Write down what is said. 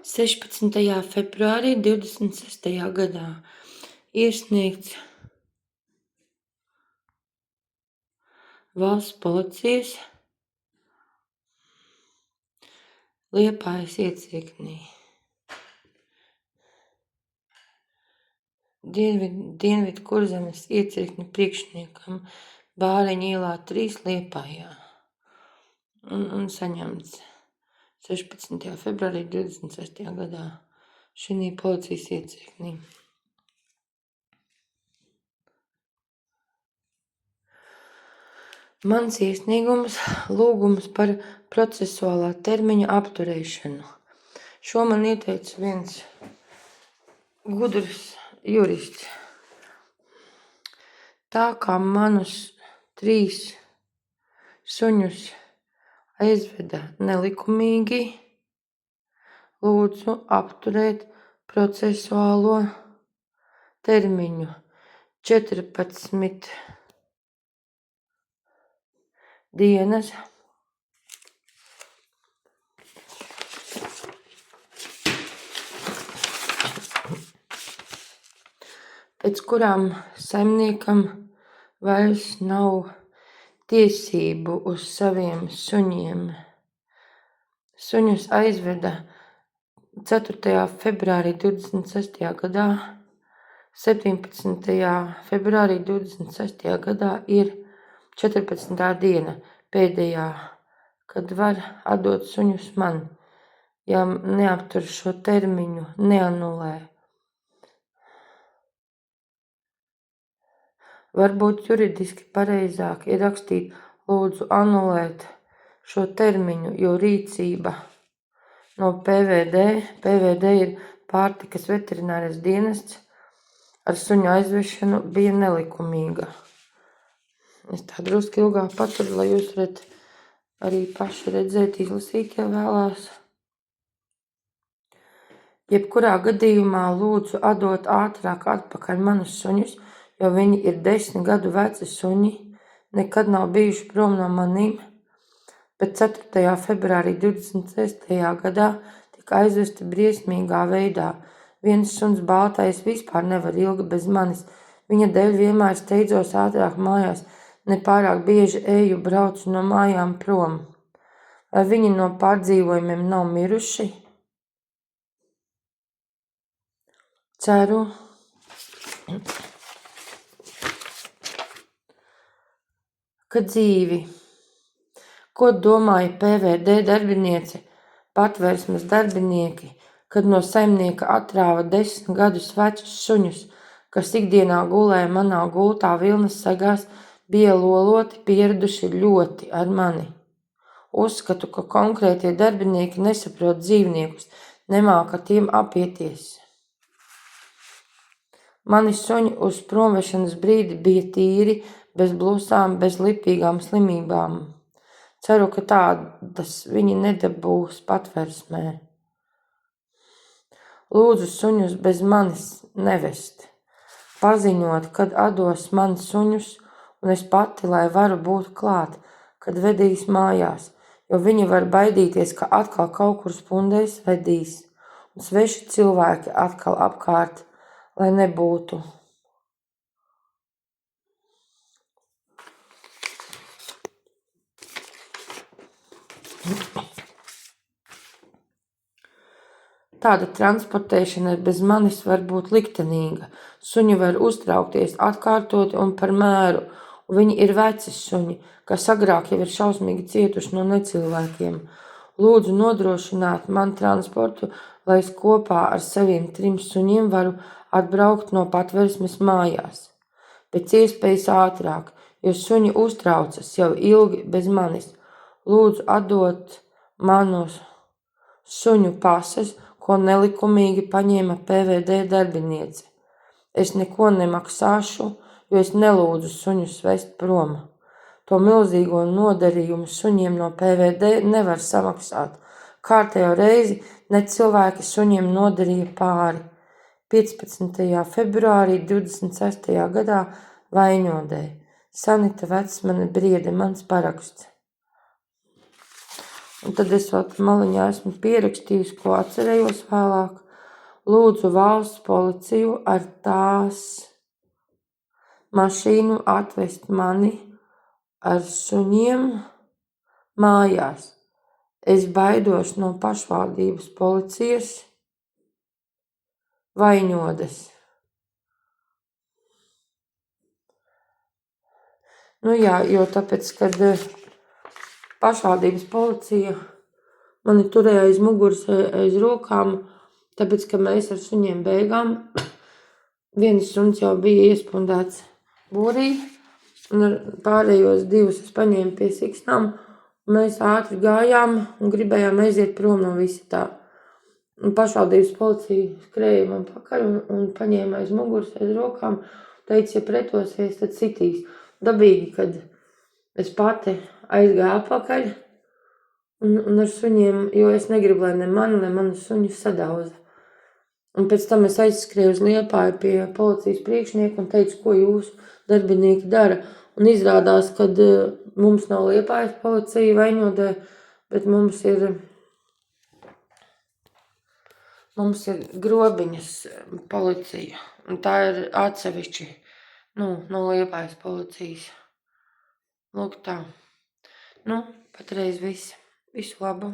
16. februārī 26. gadā iesniegts Valsts policijas Liepājas iecirknī Dienvidu Kurzemes iecirkņa priekšniekam Bāriņu ielā 3 Liepājā un saņemts 16. februārī 26. gadā šī policijas iecirknī. Mans iesniegums lūgums par procesuālā termiņa apturēšanu. Šo man ieteica viens gudrs jurists. Tā kā manus 3 suņus aizveda nelikumīgi, lūdzu apturēt procesuālo termiņu 14 dienas, pēc kurām saimniekam vairs nav tiesību uz saviem suņiem. Suņus aizveda 4. februārī 26. gadā, 17. februārī 26. gadā ir 14. diena pēdējā, kad var atdot suņus man, ja neaptur šo termiņu, neanulē. Varbūt juridiski pareizāk ir rakstīt lūdzu anulēt šo termiņu, jo rīcība no PVD ir pārtikas veterinārais dienests, ar suņu aizvešanu bija nelikumīga. Es tā drusku ilgāk paturu, lai jūs varat arī paši redzēt, izlasīt, ja vēlās. Jebkurā gadījumā lūdzu atdot ātrāk atpakaļ manus suņus, jo viņi ir 10 gadu veci suņi, nekad nav bijuši prom no manīm, bet 4. februārī 26. gadā tika aizvesti briesmīgā veidā. Viens suns baltais vispār nevar ilgi bez manis, viņa dēļ vienmēr steidzos ātrāk mājās, nepārāk bieži eju braucu no mājām prom. Vai viņi no pārdzīvojumiem nav miruši? Ceru. Ka dzīvi. Ko domāja PVD darbiniece, patvērsmes darbinieki, kad no saimnieka atrāva 10 gadus vecus suņus, kas ikdienā gulēja manā gultā vilnas segās, bija loloti pieraduši ļoti ar mani. Uzskatu, ka konkrētie darbinieki nesaprot dzīvniekus, nemāka tiem apieties. Mani suņi uz promvešanas brīdi bija tīri, bez blūsām, bez lipīgām slimībām. Ceru, ka tādas viņi nedabūs patversmē. Lūdzu suņus bez manis nevest, paziņot, kad atdos mani suņus, un es pati, lai varu būt klāt, kad vedīs mājās, jo viņi var baidīties, ka atkal kaut kur spundēs vedīs, un sveši cilvēki atkal apkārt, lai nebūtu. Tāda transportēšana bez manis var būt liktenīga. Suņi var uztraukties atkārtoti un par mēru, un viņi ir veci suņi, kas agrāk jau ir šausmīgi cietuši no necilvēkiem. Lūdzu nodrošināt man transportu, lai es kopā ar saviem 3 suņiem varu atbraukt no patversmes mājās. Pēc iespējas ātrāk, jo suņi uztraucas jau ilgi bez manis. Lūdzu atdot manus suņu pases, ko nelikumīgi paņēma PVD darbiniece. Es neko nemaksāšu, jo es nelūdzu suņus vest prom. To milzīgo nodarījumu suņiem no PVD nevar samaksāt. Kārtējo reizi ne cilvēki suņiem nodarīja pāri. 15. februārī 26. gadā Vaņodē. Sanita Vecmane Briede, mans paraksts. Un tad es vēl maliņā esmu pierakstījusi, ko atcerējos vēlāk. Lūdzu valsts policiju ar tās mašīnu atvest mani ar suņiem mājās. Es baidos no pašvaldības policijas Vaņodas. Nu jā, jo tāpēc, kad pašvaldības policija mani turēja aiz muguras, aiz rokām, tāpēc, ka mēs ar suņiem beigām. Viens suns jau bija iespundēts būrī, un ar pārējos divus es paņēmu pie siksnām, un mēs ātri gājām un gribējām aiziet prom no visa tā. Un pašvaldības policija skrēja man pakaļ un paņēma aiz muguras, aiz rokām, teica, ja pretosies, tad sitīs. Dabīgi, kad es pati aizgāju atpakaļ un ar suņiem, jo es negribu, lai ne mani suņus sadauza. Un pēc tam es aizskrēju uz Liepāju pie policijas priekšnieka un teicu, ko jūsu darbinieki dara. Un izrādās, kad mums nav Liepājas policija Vaņodē, bet mums ir Grobiņas policija. Un tā ir atsevišķi, no Liepājas policijas. Lūk tā. Patreiz viss. Visu labu.